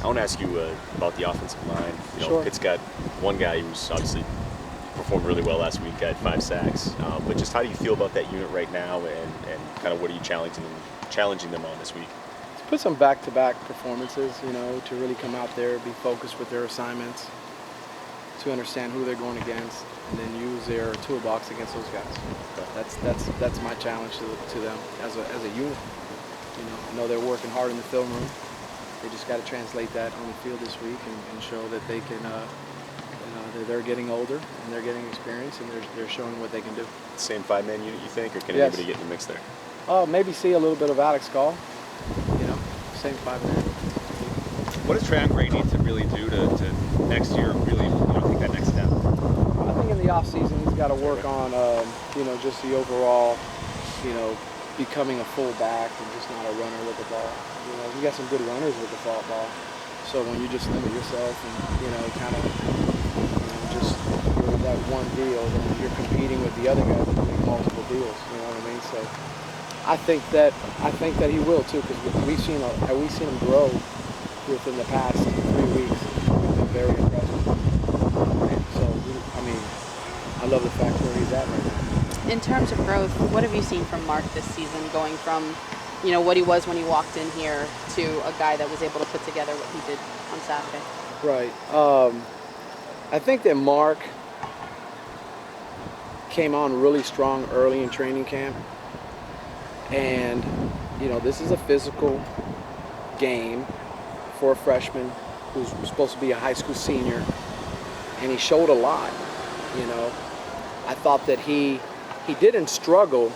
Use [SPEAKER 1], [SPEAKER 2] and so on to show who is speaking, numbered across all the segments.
[SPEAKER 1] want to ask you about the offensive line.
[SPEAKER 2] Sure.
[SPEAKER 1] It's got one guy who's obviously performed really well last week, got 5 sacks. But just how do you feel about that unit right now, and kind of what are you challenging them on this week?
[SPEAKER 2] Put some back-to-back performances, to really come out there, be focused with their assignments, to understand who they're going against, and then use their toolbox against those guys. That's my challenge to them as a unit. I know they're working hard in the film room. They just got to translate that on the field this week and show that they can. They're getting older and they're getting experience and they're showing what they can do.
[SPEAKER 1] Same 5-man unit, you think, or can
[SPEAKER 2] Yes.
[SPEAKER 1] anybody get in the mix there?
[SPEAKER 2] Maybe see a little bit of Alex Gall. Same 5-man.
[SPEAKER 3] What does Trayon Gray need to really do to next year really take that next step?
[SPEAKER 2] I think in the off season he's got to work on just the overall becoming a fullback and just not a runner with the ball. We got some good runners with the ball. So when you just limit yourself and kind of just you're that one deal, then you're competing with the other guys that make multiple deals. You know what I mean? So I think that he will too, because we've seen him grow within the past 3 weeks. We've been very impressive. So I love the fact where he's at right now.
[SPEAKER 4] In terms of growth, what have you seen from Mark this season, going from what he was when he walked in here to a guy that was able to put together what he did on Saturday?
[SPEAKER 2] Right. I think that Mark came on really strong early in training camp. And, this is a physical game for a freshman who's supposed to be a high school senior. And he showed a lot, I thought that he didn't struggle,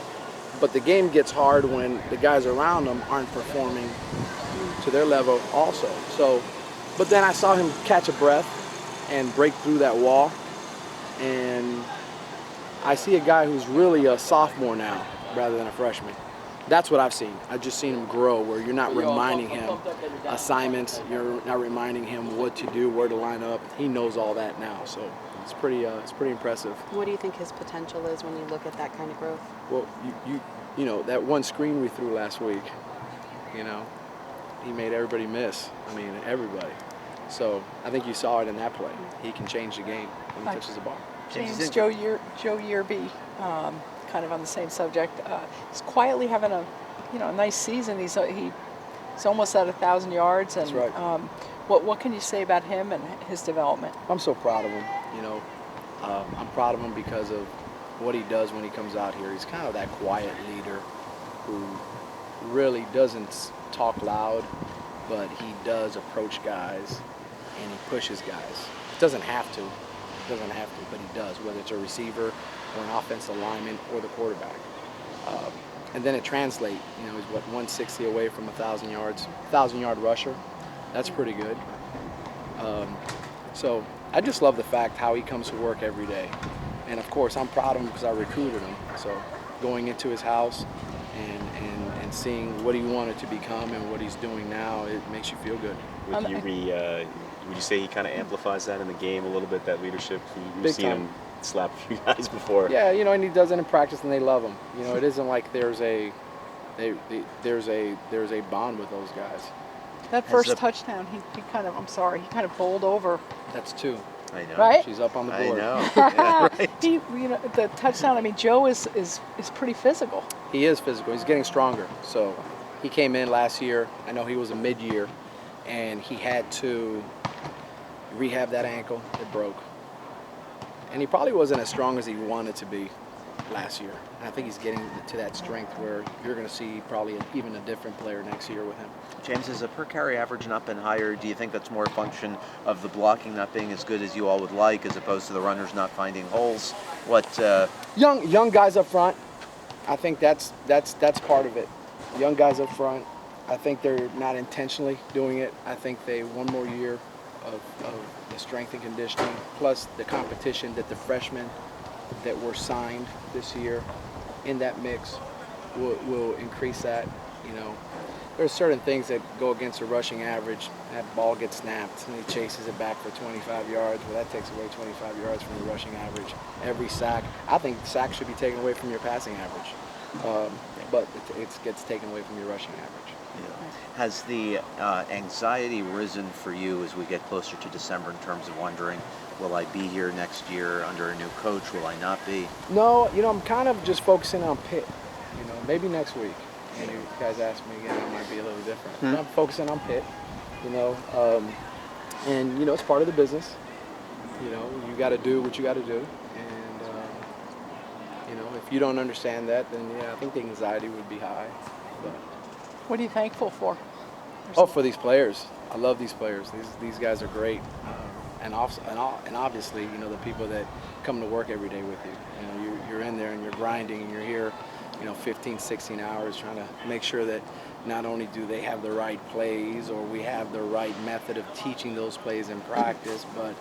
[SPEAKER 2] but the game gets hard when the guys around him aren't performing to their level also. But then I saw him catch a breath and break through that wall. And I see a guy who's really a sophomore now rather than a freshman. That's what I've seen. I've just seen him grow, where you're not reminding him assignments, you're not reminding him what to do, where to line up. He knows all that now, so it's pretty impressive.
[SPEAKER 4] What do you think his potential is when you look at that kind of growth?
[SPEAKER 2] Well, that one screen we threw last week, he made everybody miss. Everybody. So I think you saw it in that play. He can change the game when he touches the ball.
[SPEAKER 5] James, Joe Yearby, kind of on the same subject, he's quietly having a nice season. He's almost at 1,000 yards, and
[SPEAKER 2] that's right.
[SPEAKER 5] What can you say about him and his development?
[SPEAKER 2] I'm so proud of him. I'm proud of him because of what he does when he comes out here. He's kind of that quiet leader who really doesn't talk loud, but he does approach guys and he pushes guys. He doesn't have to, but he does, whether it's a receiver or an offensive lineman or the quarterback. And then it translates. He's 160 away from 1,000 yards, 1,000-yard rusher. That's pretty good. So I just love the fact how he comes to work every day. And of course, I'm proud of him because I recruited him. So going into his house and seeing what he wanted to become and what he's doing now, it makes you feel good.
[SPEAKER 1] Would you say he kind of amplifies that in the game a little bit, that leadership? You've
[SPEAKER 2] Big
[SPEAKER 1] seen
[SPEAKER 2] time.
[SPEAKER 1] him slap a few guys before.
[SPEAKER 2] Yeah, and he does it in practice, and they love him. It isn't like there's a bond with those guys.
[SPEAKER 5] That first touchdown, he kind of bowled over.
[SPEAKER 2] That's 2.
[SPEAKER 3] I know.
[SPEAKER 5] Right?
[SPEAKER 2] She's up on the board.
[SPEAKER 3] I know. Yeah, right.
[SPEAKER 5] The touchdown. Joe is pretty physical.
[SPEAKER 2] He is physical. He's getting stronger. So he came in last year. I know he was a mid-year, and he had to rehab that ankle. It broke. And he probably wasn't as strong as he wanted to be last year. And I think he's getting to that strength where you're going to see probably even a different player next year with him.
[SPEAKER 3] James, is a per carry average not been higher? Do you think that's more a function of the blocking not being as good as you all would like, as opposed to the runners not finding holes?
[SPEAKER 2] Young guys up front. I think that's part of it. Young guys up front. I think they're not intentionally doing it. I think they one more year of the strength and conditioning, plus the competition that the freshmen that were signed this year in that mix will increase that. There's certain things that go against a rushing average. That ball gets snapped and he chases it back for 25 yards. Well, that takes away 25 yards from the rushing average. Every sack, I think sacks should be taken away from your passing average, but it gets taken away from your rushing average.
[SPEAKER 3] Has the anxiety risen for you as we get closer to December in terms of wondering, will I be here next year under a new coach? Will I not be?
[SPEAKER 2] No, I'm kind of just focusing on Pitt. Maybe next week. And you guys ask me again, it might be a little different. But I'm focusing on Pitt. And it's part of the business. You got to do what you got to do. And if you don't understand that, then I think the anxiety would be high. But,
[SPEAKER 5] What are you thankful for?
[SPEAKER 2] for these players. I love these players. These guys are great. And obviously, the people that come to work every day with you. You're in there and you're grinding and you're here, 15, 16 hours trying to make sure that not only do they have the right plays or we have the right method of teaching those plays in practice, but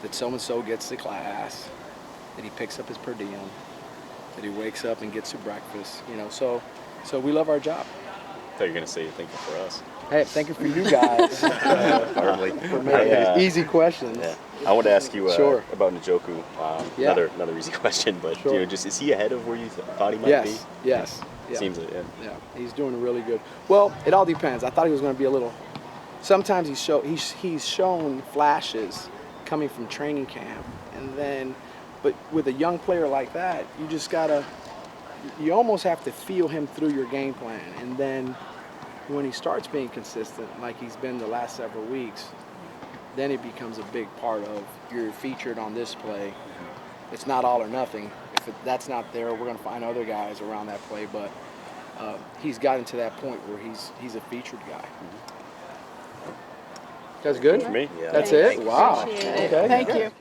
[SPEAKER 2] that so-and-so gets to class, that he picks up his per diem, that he wakes up and gets to breakfast, So we love our job.
[SPEAKER 1] I thought you were going to say thank you for us.
[SPEAKER 2] Hey, thank you for you guys
[SPEAKER 1] Hardly.
[SPEAKER 2] for making easy questions.
[SPEAKER 1] Yeah. I want to ask you
[SPEAKER 2] Sure.
[SPEAKER 1] about Njoku.
[SPEAKER 2] Yeah.
[SPEAKER 1] Another easy question, but
[SPEAKER 2] Sure.
[SPEAKER 1] just is he ahead of where you thought he might be?
[SPEAKER 2] Yes. Yeah.
[SPEAKER 1] Seems it. Yeah.
[SPEAKER 2] Yeah, he's doing really good. Well, it all depends. I thought he was going to be a little. Sometimes he's shown flashes coming from training camp, and then, but with a young player like that, you just gotta. You almost have to feel him through your game plan, and then when he starts being consistent, like he's been the last several weeks, then it becomes a big part of you're featured on this play. It's not all or nothing. If that's not there, we're going to find other guys around that play. But he's gotten to that point where he's a featured guy. That's good
[SPEAKER 1] For me.
[SPEAKER 2] That's
[SPEAKER 4] Thanks.
[SPEAKER 2] it. Wow.
[SPEAKER 4] Appreciate it.
[SPEAKER 2] Okay.
[SPEAKER 5] Thank you.